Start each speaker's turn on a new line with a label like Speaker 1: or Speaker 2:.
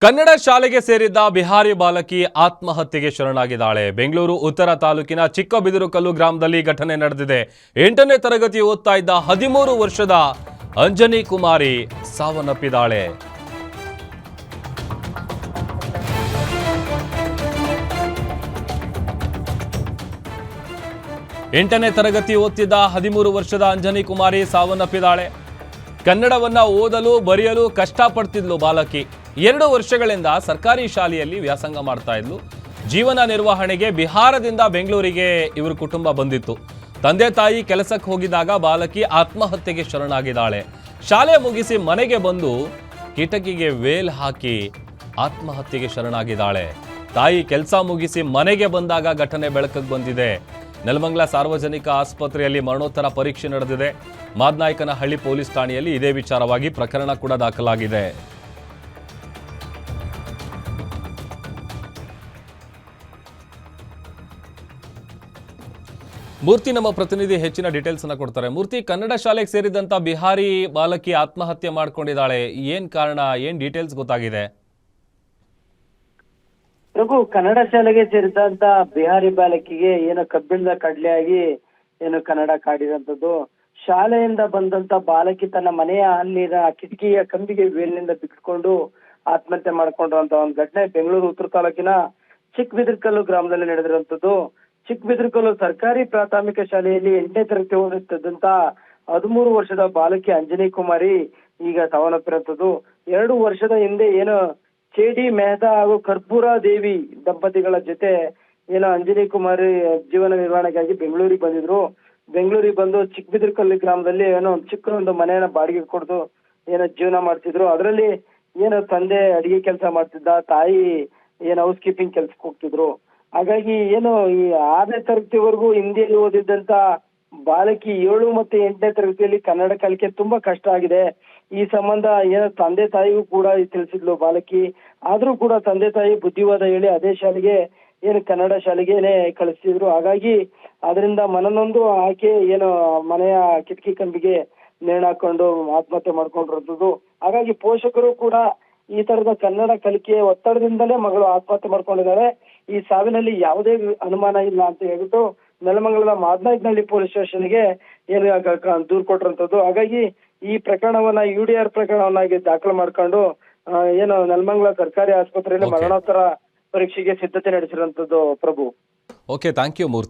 Speaker 1: ಕನ್ನಡ ಶಾಲೆಗೆ ಸೇರಿದ್ದ ಬಿಹಾರಿ ಬಾಲಕಿ ಆತ್ಮಹತ್ಯೆಗೆ ಶರಣಾಗಿದ್ದಾಳೆ. ಬೆಂಗಳೂರು ಉತ್ತರ ತಾಲೂಕಿನ ಚಿಕ್ಕಬಿದಿರುಕಲ್ಲು ಗ್ರಾಮದಲ್ಲಿ ಘಟನೆ ನಡೆದಿದೆ. 8ನೇ ತರಗತಿ ಓದ್ತಾ ಇದ್ದ 13 ವರ್ಷದ ಅಂಜನಿ ಕುಮಾರಿ ಸಾವನ್ನಪ್ಪಿದ್ದಾಳೆ. ಎಂಟನೇ ತರಗತಿ ಓದ್ತಿದ್ದ 13 ವರ್ಷದ ಅಂಜನಿ ಕುಮಾರಿ ಸಾವನ್ನಪ್ಪಿದ್ದಾಳೆ. ಕನ್ನಡವನ್ನ ಓದಲು ಬರೆಯಲು ಕಷ್ಟಪಡ್ತಿದ್ಲು ಬಾಲಕಿ. 2 ವರ್ಷಗಳಿಂದ ಸರ್ಕಾರಿ ಶಾಲೆಯಲ್ಲಿ ವ್ಯಾಸಂಗ ಮಾಡ್ತಾ ಇದ್ಲು. ಜೀವನ ನಿರ್ವಹಣೆಗೆ ಬಿಹಾರದಿಂದ ಬೆಂಗಳೂರಿಗೆ ಇವರು ಕುಟುಂಬ ಬಂದಿತ್ತು. ತಂದೆ ತಾಯಿ ಕೆಲಸಕ್ಕೆ ಹೋಗಿದ್ದಾಗ ಬಾಲಕಿ ಆತ್ಮಹತ್ಯೆಗೆ ಶರಣಾಗಿದ್ದಾಳೆ. ಶಾಲೆ ಮುಗಿಸಿ ಮನೆಗೆ ಬಂದು ಕಿಟಕಿಗೆ ವೇಲ್ ಹಾಕಿ ಆತ್ಮಹತ್ಯೆಗೆ ಶರಣಾಗಿದ್ದಾಳೆ. ತಾಯಿ ಕೆಲಸ ಮುಗಿಸಿ ಮನೆಗೆ ಬಂದಾಗ ಘಟನೆ ಬೆಳಕಿಗೆ ಬಂದಿದೆ. ನೆಲಮಂಗಲ ಸಾರ್ವಜನಿಕ ಆಸ್ಪತ್ರೆಯಲ್ಲಿ ಮರಣೋತ್ತರ ಪರೀಕ್ಷೆ ನಡೆದಿದೆ. ಮಾದನಾಯಕನಹಳ್ಳಿ ಪೊಲೀಸ್ ಠಾಣೆಯಲ್ಲಿ ಇದೇ ವಿಚಾರವಾಗಿ ಪ್ರಕರಣ ಕೂಡ ದಾಖಲಾಗಿದೆ. ಮೂರ್ತಿ ನಮ್ಮ ಪ್ರತಿನಿಧಿ ಹೆಚ್ಚಿನ ಡೀಟೇಲ್ಸ್ ಅನ್ನ ಕೊಡ್ತಾರೆ. ಮೂರ್ತಿ, ಕನ್ನಡ ಶಾಲೆಗೆ ಸೇರಿದಂತ ಬಿಹಾರಿ ಬಾಲಕಿ ಆತ್ಮಹತ್ಯೆ ಮಾಡ್ಕೊಂಡಿದ್ದಾಳೆ. ಏನ್ ಕಾರಣ, ಏನ್ ಡೀಟೇಲ್ಸ್ ಗೊತ್ತಾಗಿದೆ?
Speaker 2: ಪ್ರಭು, ಕನ್ನಡ ಶಾಲೆಗೆ ಸೇರಿದಂತ ಬಿಹಾರಿ ಬಾಲಕಿಗೆ ಏನೋ ಕಬ್ಬಿಣದ ಕಡ್ಲೆಯಾಗಿ ಏನು ಕನ್ನಡ ಕಾಡಿದಂಥದ್ದು. ಶಾಲೆಯಿಂದ ಬಂದಂತ ಬಾಲಕಿ ತನ್ನ ಮನೆಯ ಅಲ್ಲಿನ ಕಿಟಕಿಯ ಕಂಬಿಗೆ ವೇಲಿನಿಂದ ಬಿಗಿದುಕೊಂಡು ಆತ್ಮಹತ್ಯೆ ಮಾಡ್ಕೊಂಡಿರುವಂತ ಒಂದು ಘಟನೆ ಬೆಂಗಳೂರು ಉತ್ತರ ತಾಲೂಕಿನ ಚಿಕ್ಕಬಿದಿರುಕಲ್ಲು ಗ್ರಾಮದಲ್ಲಿ ನಡೆದಿರುವಂತದ್ದು. ಚಿಕ್ಕಬಿದಿರುಕಲ್ಲು ಸರ್ಕಾರಿ ಪ್ರಾಥಮಿಕ ಶಾಲೆಯಲ್ಲಿ 8ನೇ ತರಗತಿ ಓದುತ್ತಿದ್ದಂತ 13 ವರ್ಷದ ಬಾಲಕಿ ಅಂಜನಿ ಕುಮಾರಿ ಈಗ ಸಾವನ್ನಪ್ಪಿರುವಂತದ್ದು. 2 ವರ್ಷದ ಹಿಂದೆ ಏನು ಚೇಡಿ ಮೆಹ್ತಾ ಹಾಗೂ ಕರ್ಪೂರ ದೇವಿ ದಂಪತಿಗಳ ಜೊತೆ ಏನೋ ಅಂಜನಿ ಕುಮಾರಿ ಜೀವನ ನಿರ್ವಹಣೆಗಾಗಿ ಬೆಂಗಳೂರಿಗೆ ಬಂದಿದ್ರು. ಬೆಂಗಳೂರಿಗೆ ಬಂದು ಚಿಕ್ಕಬಿದಿರುಕಲ್ಲು ಗ್ರಾಮದಲ್ಲಿ ಏನೋ ಚಿಕ್ಕ ಒಂದು ಮನೆಯನ್ನ ಬಾಡಿಗೆ ಕೊಡ್ದು ಏನೋ ಜೀವನ ಮಾಡ್ತಿದ್ರು. ಅದರಲ್ಲಿ ಏನೋ ತಂದೆ ಅಡಿಗೆ ಕೆಲಸ ಮಾಡ್ತಿದ್ದ, ತಾಯಿ ಏನೋ ಹೌಸ್ ಕೀಪಿಂಗ್ ಕೆಲ್ಸಕ್ಕೆ ಹೋಗ್ತಿದ್ರು. ಹಾಗಾಗಿ ಏನು ಈ 6ನೇ ತರಗತಿವರೆಗೂ ಹಿಂದಿಯಲ್ಲಿ ಓದಿದ್ದಂತ ಬಾಲಕಿ 7 ಮತ್ತು 8ನೇ ತರಗತಿಯಲ್ಲಿ ಕನ್ನಡ ಕಲಿಕೆ ತುಂಬಾ ಕಷ್ಟ ಆಗಿದೆ. ಈ ಸಂಬಂಧ ಏನೋ ತಂದೆ ತಾಯಿಗೂ ಕೂಡ ತಿಳಿಸಿದ್ಲು ಬಾಲಕಿ. ಆದ್ರೂ ಕೂಡ ತಂದೆ ತಾಯಿ ಬುದ್ಧಿವಾದ ಹೇಳಿ ಅದೇ ಶಾಲೆಗೆ ಏನು ಕನ್ನಡ ಶಾಲೆಗೇನೆ ಕಳಿಸ್ತಿದ್ರು. ಹಾಗಾಗಿ ಅದರಿಂದ ಮನನೊಂದು ಆಕೆ ಏನು ಮನೆಯ ಕಿಟಕಿ ಕಂಬಿಗೆ ನೇಣಾಕೊಂಡು ಆತ್ಮಹತ್ಯೆ ಮಾಡ್ಕೊಂಡಿರೋದು. ಹಾಗಾಗಿ ಪೋಷಕರು ಕೂಡ ಈ ತರದ ಕನ್ನಡ ಕಲಿಕೆಯ ಒತ್ತಡದಿಂದಲೇ ಮಗಳು ಆತ್ಮಹತ್ಯೆ ಮಾಡ್ಕೊಂಡಿದ್ದಾರೆ. ಈ ಸಾವಿನಲ್ಲಿ ಯಾವುದೇ ಅನುಮಾನ ಇಲ್ಲ ಅಂತ ಹೇಳ್ಬಿಟ್ಟು ನೆಲಮಂಗಲದ ಮಾದನಾಯಕನಹಳ್ಳಿ ಪೊಲೀಸ್ ಸ್ಟೇಷನ್ಗೆ ಏನು ದೂರು ಕೊಟ್ಟಿರುವಂತದ್ದು. ಹಾಗಾಗಿ ಈ ಪ್ರಕರಣವನ್ನ UDR ಪ್ರಕರಣವನ್ನಾಗಿ ದಾಖಲು ಮಾಡ್ಕೊಂಡು ಏನು ನೆಲಮಂಗಲ ಸರ್ಕಾರಿ ಆಸ್ಪತ್ರೆಯಲ್ಲಿ ಮರಣೋತ್ತರ ಪರೀಕ್ಷೆಗೆ ಸಿದ್ಧತೆ ನಡೆಸಿರುವಂತದ್ದು. ಪ್ರಭು,
Speaker 1: ಓಕೆ, ಥ್ಯಾಂಕ್ ಯು ಮೂರ್ತಿ.